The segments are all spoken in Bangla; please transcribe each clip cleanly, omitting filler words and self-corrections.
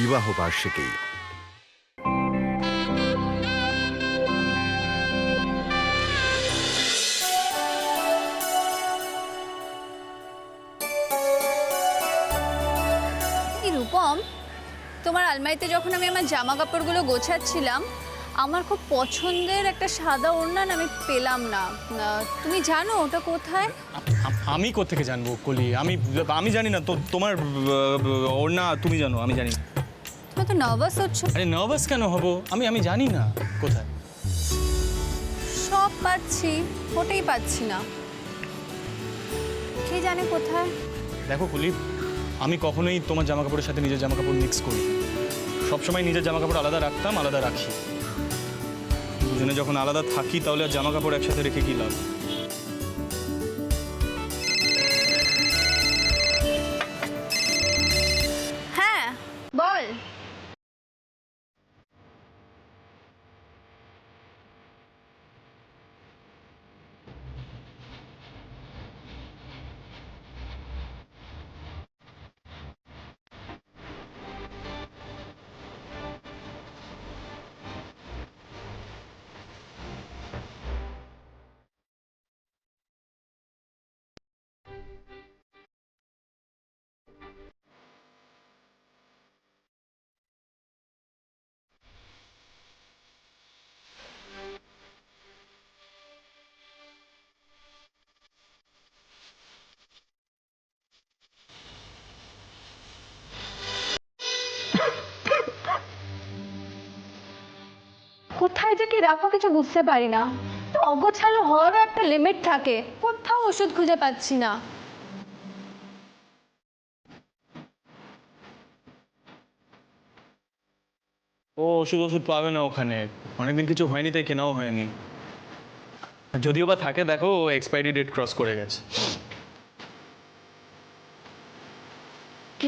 বিবাহ বার্ষিকী। রূপম, তোমার আলমারিতে যখন আমি আমার জামা কাপড়গুলো গোছাচ্ছিলাম, আমার খুব পছন্দের একটা সাদা ওড়না আমি পেলাম না। তুমি জানো ওটা কোথায়? আমি কোত্থেকে জানবো কলি? আমি জানি না তো। তোমার ওড়না তুমি জানো, আমি জানি না। তুমি তো নার্ভাস হচ্ছ। আরে নার্ভাস কেন হব? আমি জানি না কোথায়। সব পাচ্ছি, ওটাই পাচ্ছি না। কে জানে কোথায়? দেখো কলি, আমি কখনোই তোমার জামা কাপড়ের সাথে নিজের জামা কাপড় মিক্স করি। সবসময় নিজের জামা কাপড় আলাদা রাখতাম, আলাদা রাখি। দুজনে যখন আলাদা থাকি তাহলে আর জামা কাপড় একসাথে রেখে কি লাভ? হ্যাঁ বল। কোথায় যে কি রাখো কিছু বুঝতে পারি না। তো অগোছালো হওয়ারও একটা লিমিট থাকে। কোথাও ওষুধ খুঁজে পাচ্ছি না। ও ওষুধ পাবে না ওখানে। অনেকদিন কিছু হয়নি তাই কেনাও হয়নি। যদিও বা থাকে, দেখো এক্সপায়ারি ডেট ক্রস করে গেছে।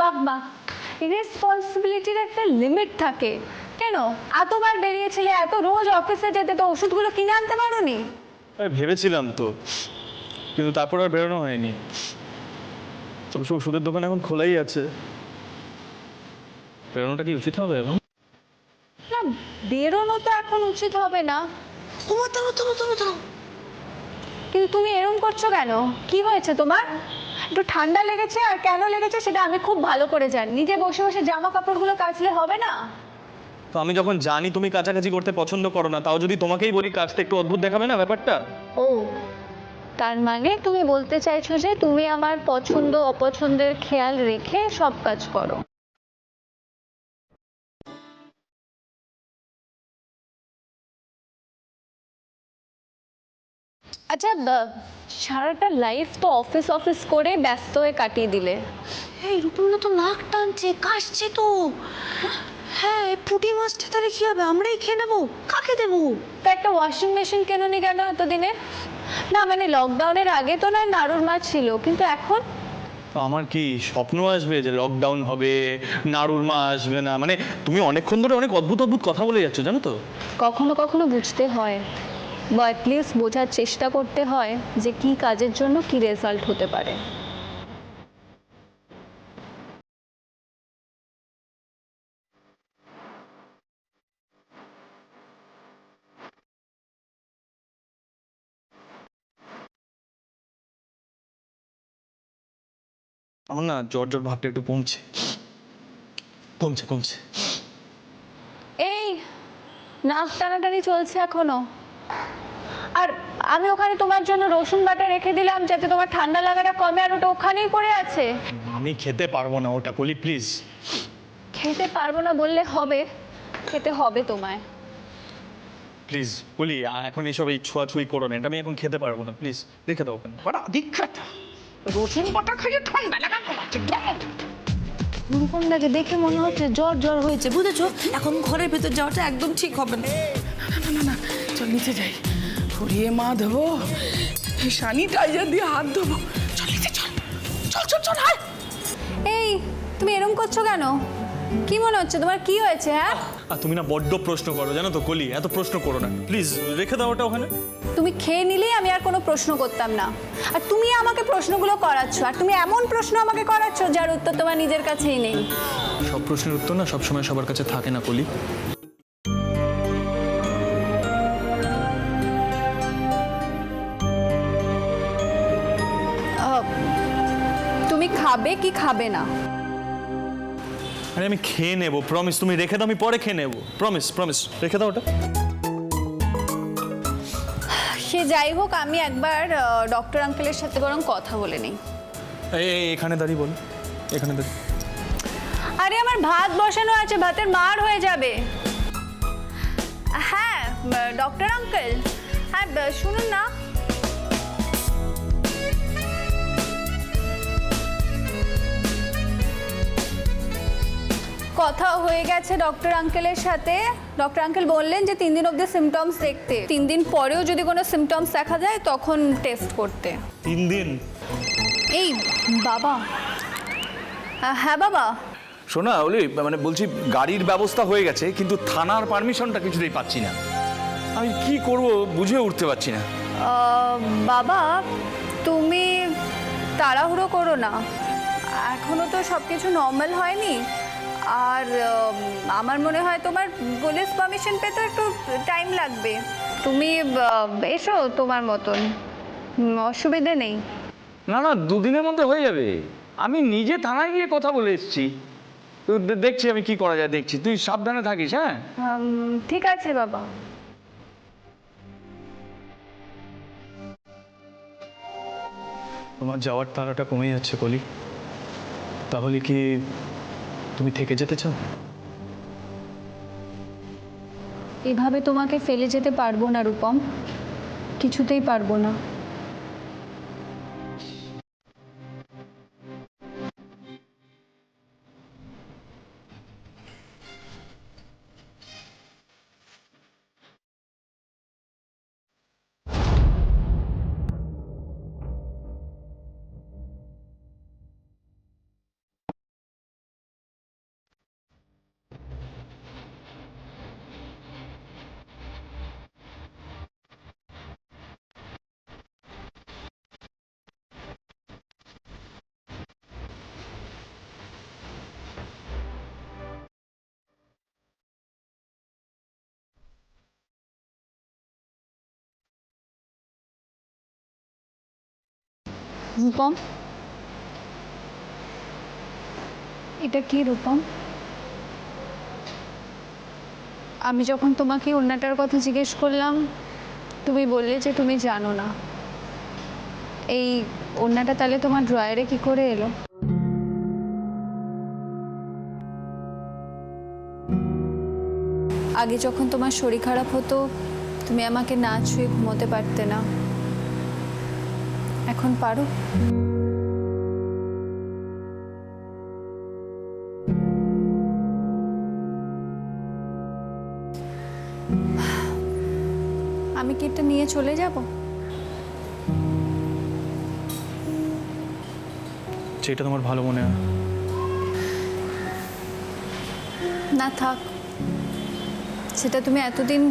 বাবা, রেসপন্সিবিলিটির একটা লিমিট থাকে। কেন এতবার বেরিয়েছিলে, এত রোজ অফিসে যেতে, তো ওষুধগুলো কিনে আনতে পারোনি? ভেবেছিলাম তো, কিন্তু তারপর আর বেরোনো হয়নি। ওষুধের দোকান এখন খোলাই আছে। বেরোনোটা কি উচিত হবে এখন? না, বেরোনো তো এখন উচিত হবে না। কিন্তু তুমি এরকম করছো কেন? কি হয়েছে তোমার? একটু ঠান্ডা লেগেছে, আর কেন লেগেছে সেটা আমি খুব ভালো করে জানি। নিজে বসে বসে জামা কাপড়গুলো কাচলে হবে না? তো আমি যখন জানি তুমি কাছাকাছি করতে পছন্দ করো না, তাও যদি তোমাকেই বলি কাজটা একটু অদ্ভুত দেখাবে না ব্যাপারটা? ও, তার মানে তুমি বলতে চাইছো যে তুমি আমার পছন্দ অপছন্দের খেয়াল রেখে সব কাজ করো। আচ্ছা, সারাটা লাইফ তো অফিস অফিস করে ব্যস্ত হয়ে কাটিয়ে দিলে। এই রূপমদা তো নাক টানছে, কাশছে তো। হ্যাঁ, এই পুঁটি মাছটা তাহলে কি হবে? আমরাই খেয়ে নেবো? কাকে দেবো? তো একটা ওয়াশিং মেশিন কেননি কেন এতদিনে? না মানে লকডাউনের আগে তো নয় নাড়ুর মাছ ছিল, কিন্তু এখন? তো আমার কি স্বপ্ন আসবে যে লকডাউন হবে, নাড়ুর মা আসবে না? মানে তুমি অনেকক্ষণ ধরে অনেক অদ্ভুত অদ্ভুত কথা বলে যাচ্ছ, জানো তো। কখনো কখনো বুঝতে হয়, বা অ্যাটলিস্ট বোঝার চেষ্টা করতে হয় যে কি কাজের জন্য কি রেজাল্ট হতে পারে। আমার না জ্বর জ্বর ভাবটা একটু কমছে কমছে কমছে। এই নাক টানাটানি চলছে এখনো। আর আমি ওখানে তোমার জন্য রসুন বাটা রেখে দিলাম যাতে তোমার ঠান্ডা লাগাটা কমে, আর ওটা ওখানেই পড়ে আছে। আমি খেতে পারবো না ওটা বলি, প্লিজ। খেতে পারবো না বললে হবে? খেতে হবে তোমায়। প্লিজ বলি, এখন এইসব এই ছোঁয়াছুঁই করো না, এটা আমি এখন খেতে পারবো না, প্লিজ রেখে দাও ওখানে। বড় দীক্ষাত রসুন বাটা খাইয়ে ঠান্ডা লাগা কমাচ্ছে। রূপমদাকে দেখে মনে হচ্ছে জ্বর জ্বর হয়েছে, বুঝেছো? এখন ঘরের ভেতর যাওয়াটা একদম ঠিক হবে না। না না না, চল নিচে যাই। ঘুরিয়ে মা দেবো, স্যানিটাইজার দিয়ে হাত দেবো। চল নিচে চল, চল চল চল। এই তুমি এরম করছো কেন? কি মনে হচ্ছে তোমার, কি হয়েছে? হ্যাঁ, আর তুমি না বড্ড প্রশ্ন করো জানো তো কলি, এত প্রশ্ন করো না প্লিজ, রেখে দাও ওটা ওখানে। তুমি খেয়ে নিলেই আমি আর কোনো প্রশ্ন করতাম না, আর তুমি আমাকে প্রশ্নগুলো করাচ্ছ, আর তুমি এমন প্রশ্ন আমাকে করাচ্ছ যার উত্তর তোমার নিজের কাছেই নেই। সব প্রশ্নের উত্তর না সবসময় সবার কাছে থাকে না কলি। তুমি খাবে কি খাবে না? আরে আমি খেয়ে নেবো, প্রমিস, তুমি রেখে দাও, আমি পরে খেয়ে নেবো, প্রমিস প্রমিস, রেখে দাও ওটা। সে যাই হোক, আমি একবার ডক্টর আঙ্কেলের সাথে বরং কথা বলে নিই। এখানে দাঁড়িয়ে বল, এখানে দাঁড়িয়ে। আরে আমার ভাত বসানো আছে, ভাতের মার হয়ে যাবে। হ্যাঁ ডক্টর আঙ্কেল, হ্যাঁ শুনুন না, কথা হয়ে গেছে ডক্টর আঙ্কেলের সাথে। ডক্টর আঙ্কেল বললেন যে 3 দিন অবধি সিমটমস দেখতে, 3 দিন পরেও যদি কোনো সিমটমস দেখা যায় তখন টেস্ট করতে। 3 দিন? এই বাবা, হ্যাঁ বাবা। শোনা ওলি, মানে বলছি গাড়ির ব্যবস্থা হয়ে গেছে, কিন্তু থানার পারমিশনটা কিছুতেই পাচ্ছি না। আমি কি করব বুঝে উঠতে পারছি না। বাবা তুমি তাড়াহুড়ো করো না, এখনো তো সব কিছু নর্মাল হয়নি, আর আমার মনে হয় তোমার পুলিশ পারমিশন পেতে একটু টাইম লাগবে। তুমি এসো তোমার মতন, অসুবিধে নেই। না না, 2 দিনের মধ্যে হয়ে যাবে। আমি নিজে থানায় গিয়ে কথা বলে এসেছি, তো দেখছি আমি কি করা যায়, দেখছি। তুই সাবধানে থাকিস। হ্যাঁ ঠিক আছে বাবা। তোমার যাওয়ার তাড়াটা কমে যাচ্ছে কলি, তাহলে কি তুমি থেকে যেতে চাও? এভাবে তোমাকে ফেলে যেতে পারবো না রূপম, কিছুতেই পারবো না। রূপম, এটা কি রূপম? আমি যখন তোমাকে ওড়নাটার কথা জিজ্ঞেস করলাম তুমি বললে যে তুমি জানো না। এই ওড়নাটা তাহলে তোমার ড্রয়ারে কি করে এলো? আগে যখন তোমার শরীর খারাপ হতো তুমি আমাকে না ছুঁয়ে ঘুমোতে পারতে না, এখন পারো? আমি কি এটা নিয়ে চলে যাব? যেটা তোমার ভালো মনে হয়। না থাক, সেটা তুমি এতদিন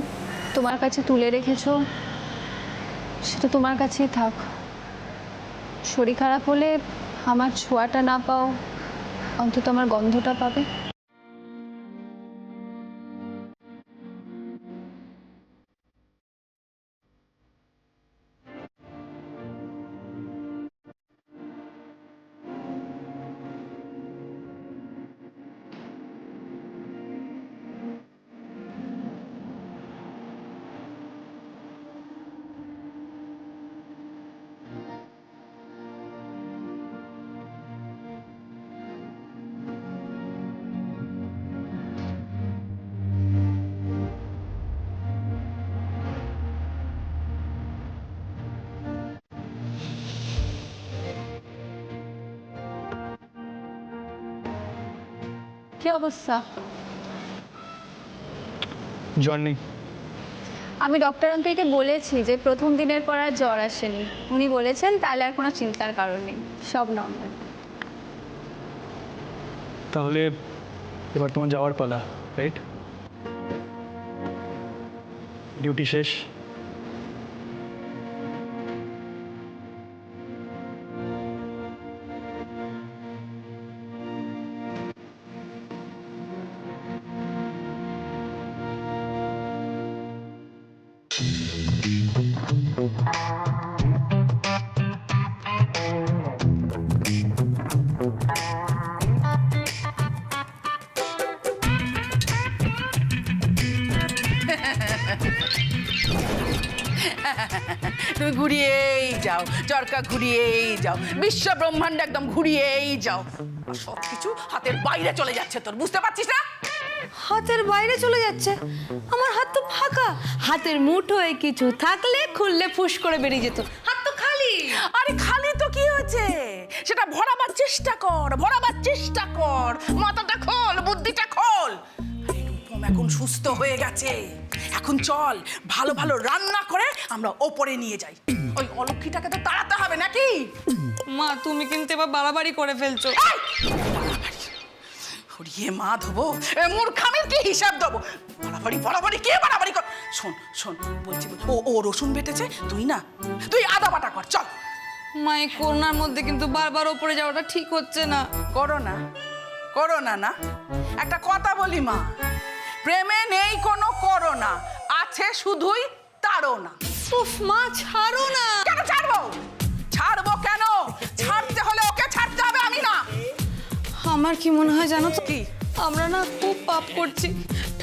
তোমার কাছে তুলে রেখেছো, সেটা তোমার কাছেই থাক। শরীর খারাপ হলে আমার ছোঁয়াটা না পাও, অন্তত আমার গন্ধটা পাবে। কি অবস্থা? জ্বর নেই। আমি ডক্টর আঙ্কেলকে বলেছি যে প্রথম দিনের পর আর জ্বর আসেনি, উনি বলেছেন তাহলে আর কোনো চিন্তার কারণ নেই, সব নর্মাল। তাহলে এবার তোমার যাওয়ার পালা, রাইট? ডিউটি শেষ। তুমি ঘুরিয়েই যাও, চরকা ঘুরিয়েই যাও, বিশ্ব ব্রহ্মাণ্ড একদম ঘুরিয়েই যাও, সবকিছু হাতের বাইরে চলে যাচ্ছে তোর, বুঝতে পারছিস না? হাতের বাইরে চলে যাচ্ছে? আমার হাত তো ফাঁকা। হাতের মুঠোয় কিছু থাকলে খুললে ফুস করে বেরিয়ে যেত, হাত তো খালি। আরে খালি তো কি হয়েছে, সেটা ভরাবার চেষ্টা কর, ভরাবার চেষ্টা কর, মাথাটা খোল, বুদ্ধিটা খোল। আরে রূপম এখন সুস্থ হয়ে গেছে, এখন চল ভালো ভালো রান্না করে আমরা ওপরে নিয়ে যাই। ওই অলক্ষীটাকে তো তাড়াতে হবে নাকি? মা তুমি কিন্তু এবার বাড়াবাড়ি করে ফেলছো। হরিয়ে মা ধোবো, মূর্খামির কি হিসাব দেবো? বাড়াবাড়ি বাড়াবাড়ি কে বাড়াবাড়ি কর? শোন শোন বলছি, ও রসুন বেটেছে, তুই আদা বাটা কর, চল। মা এই করোনার মধ্যে কিন্তু বারবার ওপরে যাওয়াটা ঠিক হচ্ছে না। করোনা না, একটা কথা বলি মা, প্রেমে নেই কোনো করোনা, আছে শুধুই তাড়না। উফ মা ছাড়ো না। কেন ছাড়বো? কেন ছাড়তে হলে ওকে ছাড়তে হবে, আমি না। আমার কি মনে হয় জানো তো, কি? আমরা না খুব পাপ করছি,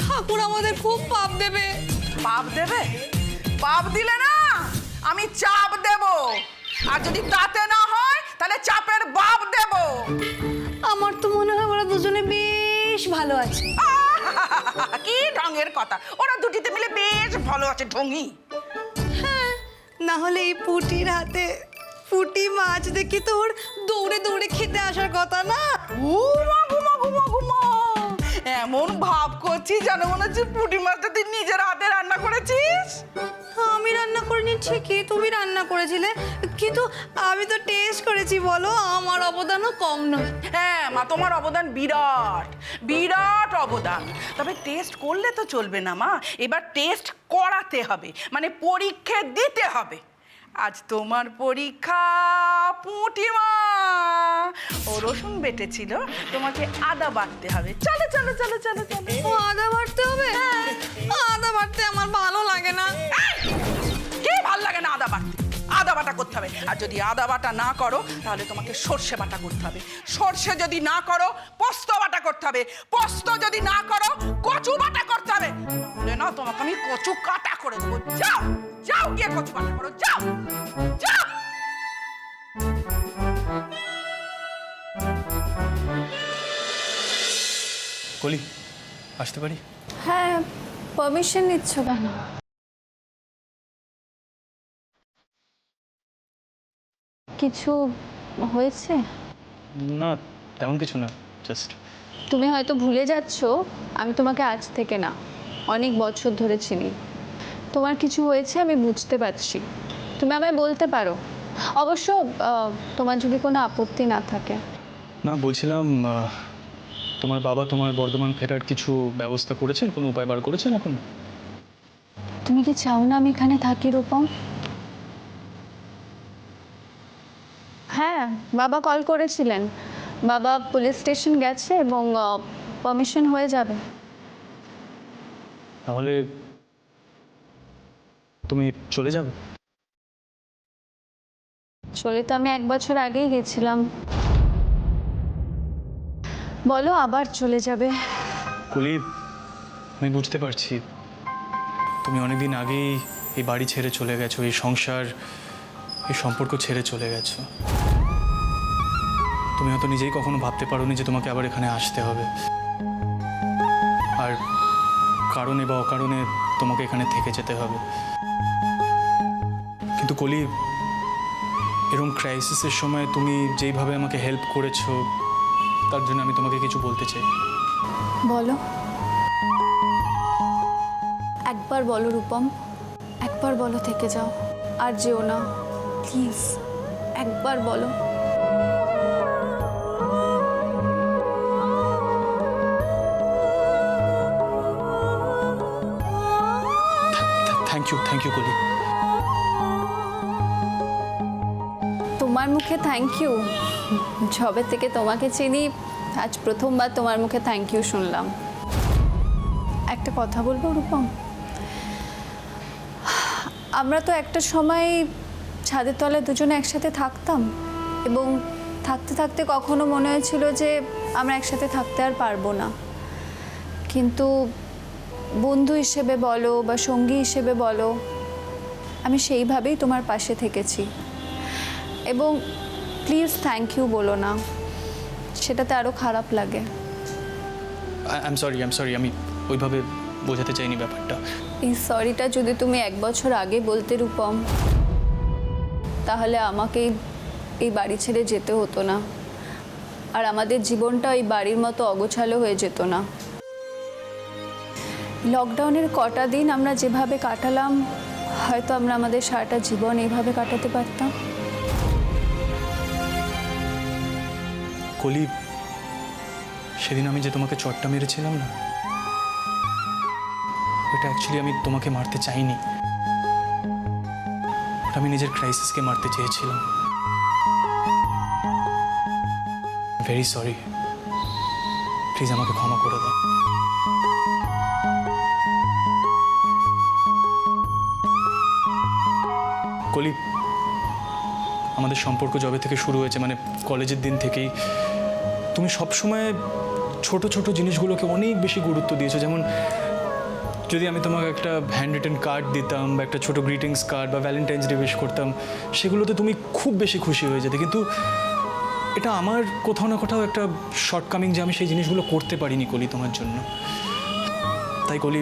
ঠাকুর আমাদের খুব পাপ দেবে। পাপ দেবে? পাপ দিলে না আমি চাপ দেব, আর যদি তাতে না হয় তাহলে চাপের বাপ দেব। আমার তো মনে হয় ওরা দুজনে বেশ ভালো আছে। কি ঢঙের কথা, ওরা দুটিতে মিলে বেশ ভালো আছে, ঢঙি। হ্যাঁ, না হলে এই পুটির হাতে পুটি মাছ দেখি তোর দৌড়ে দৌড়ে খেতে আসার কথা না। ঘুমা এমন ভাব করছিস যেন মনে হচ্ছে পুঁটি মাছটা তুই নিজের হাতে রান্না করেছিস। আমি রান্না করিনি ঠিকই, তুমি রান্না করেছিলে, কিন্তু আমি তো টেস্ট করেছি, বলো আমার অবদানও কম নয়। হ্যাঁ মা, তোমার অবদান বিরাট বিরাট অবদান, তবে টেস্ট করলে তো চলবে না মা, এবার টেস্ট করাতে হবে, মানে পরীক্ষা দিতে হবে। আজ তোমার পরীক্ষা পুঁটি মা। ও রসুন বেটেছিল, তোমাকে আদা বাটতে হবে। চলো চলো চলো চলো চলো। ও আদা বাটতে হবে? আদা বাটতে আমার ভালো লাগে না। কে ভাল লাগে না আদা বাটতে? আদা বাটা করতে হবে, আর যদি আদা বাটা না করো তাহলে তোমাকে সর্ষে বাটা করতে হবে, সর্ষে যদি না করো পোস্ত বাটা করতে হবে, পোস্ত যদি না করো কচু বাটা করতে হবে, নাহলে না তোমাকে আমি কচু কাটা করে দেবো। যাও যাও গিয়ে কচু বাটা করো, যাও যাও। কলি, আসতে পারি? হ্যাঁ, পারমিশন নিচ্ছ কেন? কিছু হয়েছে? না, তেমন কিছু না, জাস্ট তুমি হয়তো ভুলে যাচ্ছ, আমি তোমাকে আজ থেকে না অনেক বছর ধরে চিনি। তোমার কিছু হয়েছে আমি বুঝতে পারছি, তুমি আমায় বলতে পারো, অবশ্য তোমার যদি কোনো আপত্তি না থাকে। না, বলছিলাম তোমার বাবা তোমার বর্ধমান ফেরার কিছু ব্যবস্থা করেছেন, কোনো উপায় বার করেছেন এখন? তুমি কি চাও না আমি এখানে থাকি রূপম? হ্যাঁ, বাবা কল করেছিলেন, বাবা পুলিশ স্টেশন গেছে এবং পারমিশন হয়ে যাবে। তাহলে তুমি চলে যাবে? চলে তো আমি 1 বছর আগেই গেছিলাম, বলো আবার চলে যাবে? কলি, আমি বুঝতে পারছি তুমি অনেকদিন আগেই এই বাড়ি ছেড়ে চলে গেছো, এই সংসার, এই সম্পর্ক ছেড়ে চলে গেছো। তুমি হয়তো নিজেই কখনো ভাবতে পারোনি যে তোমাকে আবার এখানে আসতে হবে, আর কারণে বা অকারণে তোমাকে এখানে থেকে যেতে হবে। কিন্তু কলি, এরকম ক্রাইসিসের সময় তুমি যেইভাবে আমাকে হেল্প করেছো, তার জন্য আমি তোমাকে কিছু বলতে চাই। বলো, একবার বলো রূপম, একবার বলো থেকে যাও, আর যেও না প্লিজ, একবার বলো। থ্যাংক ইউ কলি। তোমার মুখে থ্যাংক ইউ? যবে থেকে তোমাকে চিনি আজ প্রথমবার তোমার মুখে থ্যাংক ইউ শুনলাম। একটা কথা বলবো রূপম, আমরা তো একটা সময় ছাদের তলায় দুজনে একসাথে থাকতাম এবং থাকতে থাকতে কখনো মনে হয়েছিল যে আমরা একসাথে থাকতে আর পারবো না, কিন্তু বন্ধু হিসেবে বলো বা সঙ্গী হিসেবে বলো আমি সেইভাবেই তোমার পাশে থেকেছি। এবং প্লিজ থ্যাংক ইউ বলো না, সেটাতে আরও খারাপ লাগে। আই এম সরি, আমি ওইভাবে বোঝাতে চাইনি ব্যাপারটা। এই সরিটা যদি তুমি 1 বছর আগে বলতে রূপম, তাহলে আমাকে এই বাড়ি ছেড়ে যেতে হতো না, আর আমাদের জীবনটা এই বাড়ির মতো অগোছালো হয়ে যেত না। লকডাউনের কটা দিন আমরা যেভাবে কাটালাম, হয়তো আমরা আমাদের সারাটা জীবন এইভাবে কাটাতে পারতাম। কলি, সেদিন আমি যে তোমাকে চটটা মেরেছিলাম না, ওটা অ্যাকচুয়ালি আমি তোমাকে মারতে চাইনি, ওটা আমি নিজের ক্রাইসিসকে মারতে চেয়েছিলাম। ভেরি সরি, প্লিজ আমাকে ক্ষমা করে দাও। কলি, আমাদের সম্পর্ক যবে থেকে শুরু হয়েছে, মানে কলেজের দিন থেকেই তুমি সবসময় ছোট ছোট জিনিসগুলোকে অনেক বেশি গুরুত্ব দিয়েছো। যেমন যদি আমি তোমাকে একটা হ্যান্ড রিটেন কার্ড দিতাম বা একটা ছোট গ্রিটিংস কার্ড বা ভ্যালেন্টাইন্স ডে উইশ করতাম, সেগুলোতে তুমি খুব বেশি খুশি হয়ে যেতে। কিন্তু এটা আমার কোথাও না কোথাও একটা শর্টকামিং যে আমি সেই জিনিসগুলো করতে পারিনি কলি তোমার জন্য। তাই কলি,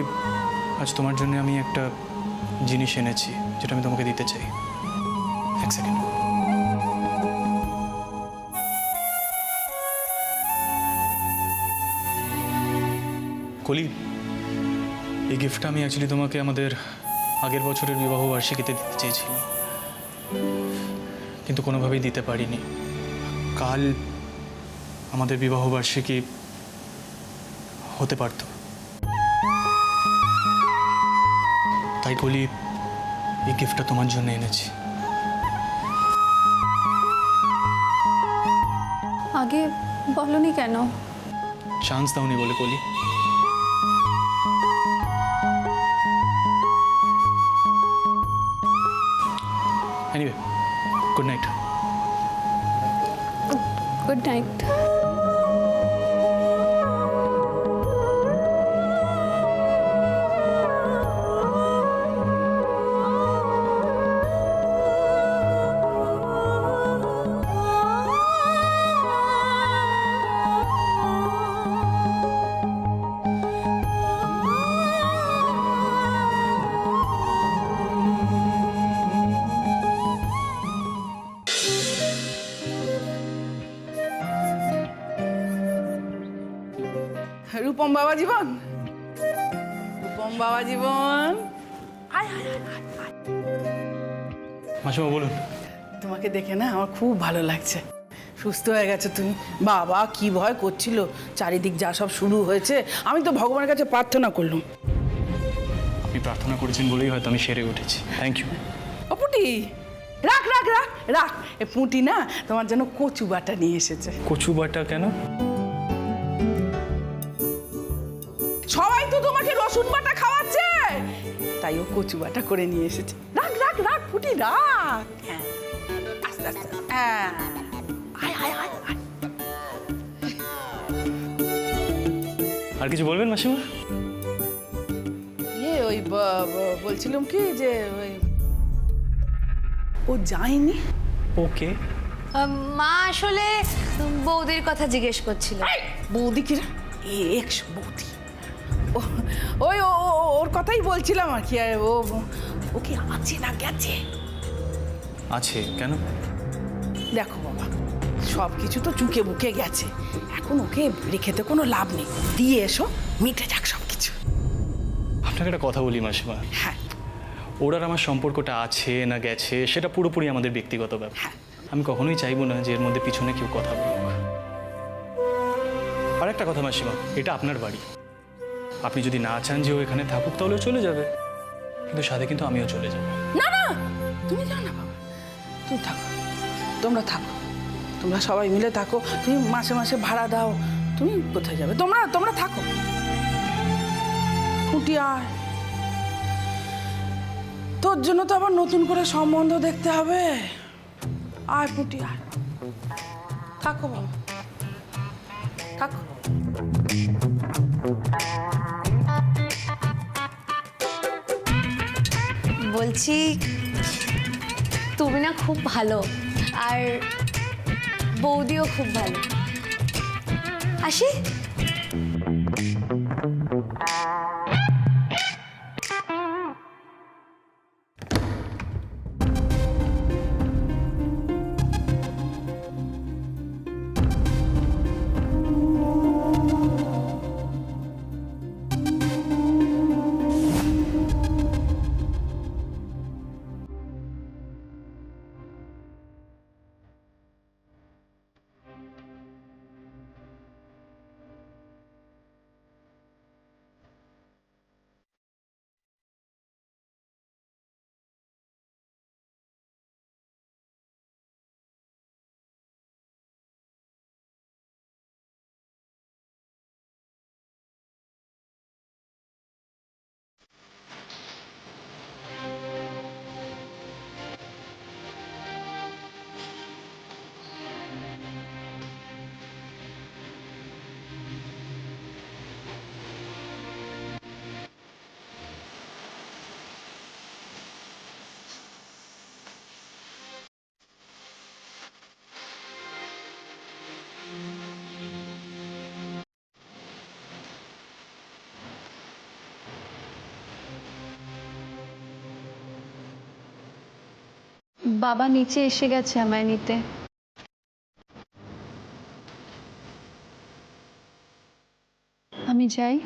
আজ তোমার জন্য আমি একটা জিনিস এনেছি যেটা আমি তোমাকে দিতে চাই। এক সেকেন্ড। কলি, এই গিফটটা আমি অ্যাকচুয়ালি তোমাকে আমাদের আগের বছরের বিবাহ বার্ষিকীতে দিতে চেয়েছিলাম, কিন্তু কোনোভাবেই দিতে পারিনি। কাল আমাদের বিবাহ বার্ষিকী হতে পারত, তাই কলি এই গিফটটা তোমার জন্য এনেছি। আগে বলনি কেন? চান্স দাওনি বলে কলি। Anyway, good night. Good night. Rupam বাবা জীবন, রূপম বাবা জীবন, আয় আয় আয় আয়, আয়। মাসিমা বলুন। তোমাকে দেখে না আমার খুব ভালো লাগছে। সুস্থ হয়ে গেছে তুমি। বাবা কি ভয় করছিল, চারিদিক যা সব শুরু হয়েছে। আমি তো ভগবানের কাছে প্রার্থনা করলাম। আপনি প্রার্থনা করেছেন বলেই হয়তো আমি সেরে উঠেছি। Thank you. ও পুটি, রাখ রাখ রাখ রাখ। এ পুঁটি না তোমার জন্য কচু বাটা নিয়ে এসেছে। কচু বাটা কেন? সবাই তো তোমাকে রসুন বাটা খাওয়াচ্ছে, তাই ও কচু বাটা করে নিয়ে এসেছে। রাখ রাখ রাখ পুটি, রাখ। হ্যাঁ, আস্তে আস্তে। হ্যাঁ, আয় আয় আয় আয়। আর কিছু বলবেন মাসিমা? ওই বলছিলাম কি যে ওই ও যায়নি। ওকে। মা আসলে বৌদির কথা জিজ্ঞেস করছিল। বৌদি কি? এক্স বৌদি। ওই ওর কথাই বলছিলাম আর কি। ও কি আছে না গেছে? আছে কেন? দেখো বাবা, সব কিছু তো চুকে বুকে গেছে, এখন ওকে রেখেতে কোনো লাভ নেই। দিয়ে এসো, মিটে যাক সব কিছু। আপনাকে একটা কথা বলি মাসিমা, হ্যাঁ ওর আর আমার সম্পর্কটা আছে না গেছে সেটা পুরোপুরি আমাদের ব্যক্তিগত ব্যাপার। হ্যাঁ। আমি কখনোই চাইবো না যে এর মধ্যে পিছনে কেউ কথা বলুক। আর একটা কথা মাসিমা, এটা আপনার বাড়ি, আপনি যদি না চান যে ও এখানে থাকুক তাহলে চলে যাবে, কিন্তু সাথে কিন্তু আমিও চলে যাব। না না, তুমি যাও না বাবা, তুমি থাকো, তোমরা থাকো, তোমরা সবাই মিলে থাকো। তুমি মাসে মাসে ভাড়া দাও, তুমি কোথায় যাবে? তোমরা তোমরা থাকো। ফুটি আয়, তোর জন্য তো আবার নতুন করে সম্বন্ধ দেখতে হবে। আয় ফুটি আয়, থাকো বাবা, থাকো। বলছি তুমি না খুব ভালো, আর বৌদিও খুব ভালো। আসি। বাবা নিচে এসে গেছে আমায় নিতে। আমি যাই।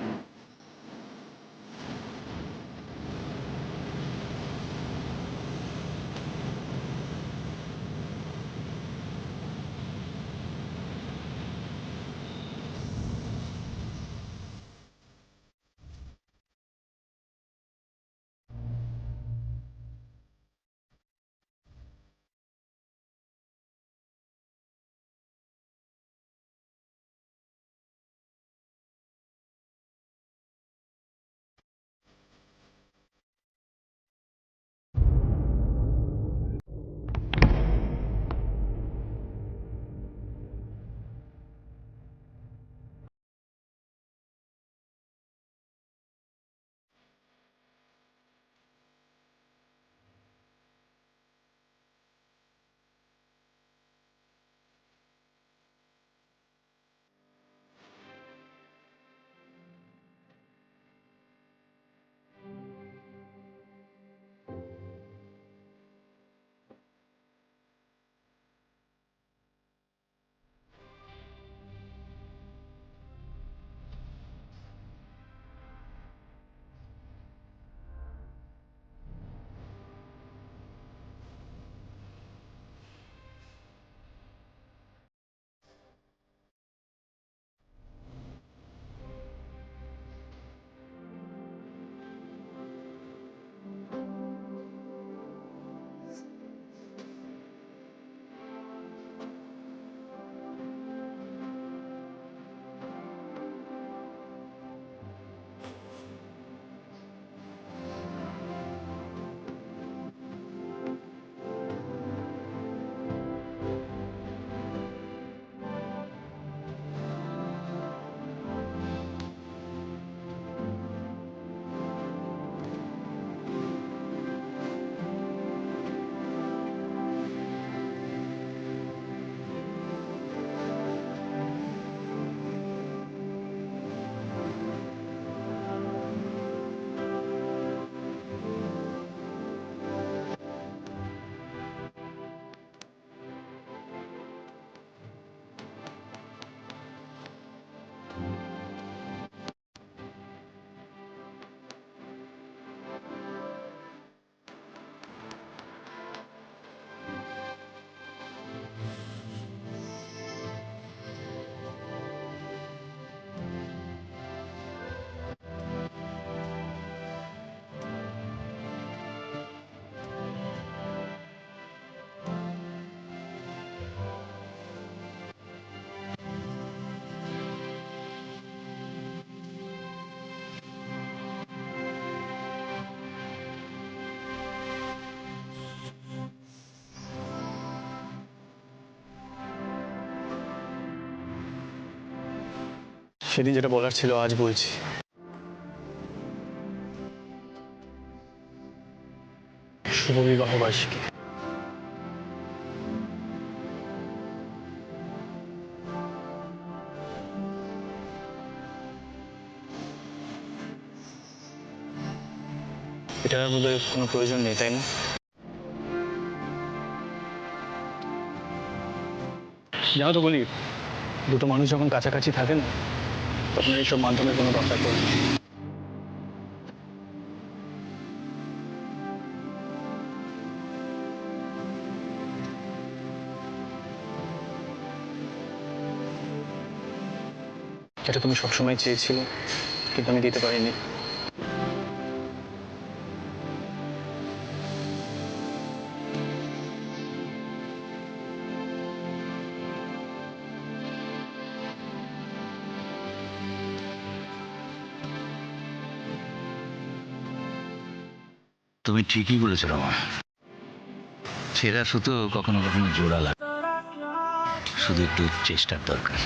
সেদিন যেটা বলার ছিল আজ বলছি। শুভ বিবাহ বার্ষিকী। এটার বোধহয় কোনো প্রয়োজন নেই, তাই না? জানো তো বলি, দুটো মানুষ যখন কাছাকাছি থাকে না, তখন এইসব মাধ্যমের কোনো দরকার পড়ে না। এটা তুমি সবসময় চেয়েছিলে, কিন্তু আমি দিতে পারিনি। তুমি ঠিকই বলেছো রমা, ছেঁড়া সুতো কখনো কখনো জোড়া লাগে, শুধু একটু চেষ্টার দরকার।